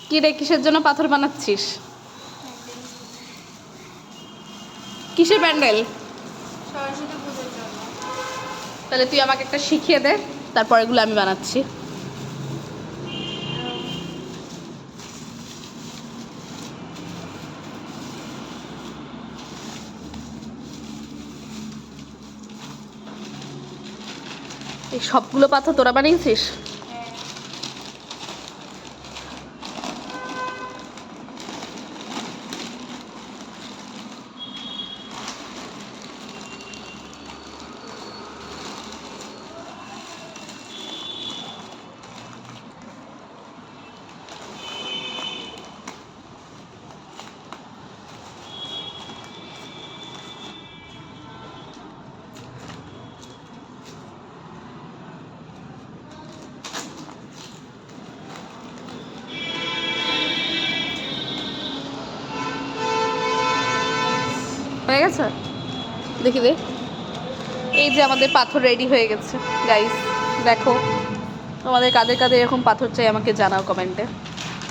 কি রে, কিসের জন্য পাথর বানাচ্ছিস? কিসের প্যান্ডেল? সরস্বতী পুজোর জন্য। তাহলে তুই আমাকে একটা শিখিয়ে দে, তারপর এগুলো আমি বানাচ্ছি। এই সবগুলো পাথর তোরা বানিয়েছিস? হ্যাঁ। হয়ে গেছে? দেখি দে। এই যে আমাদের পাথর রেডি হয়ে গেছে গাইস, দেখো। তোমাদের কাদের কাদের এরকম পাথর চাই আমাকে জানাও কমেন্টে।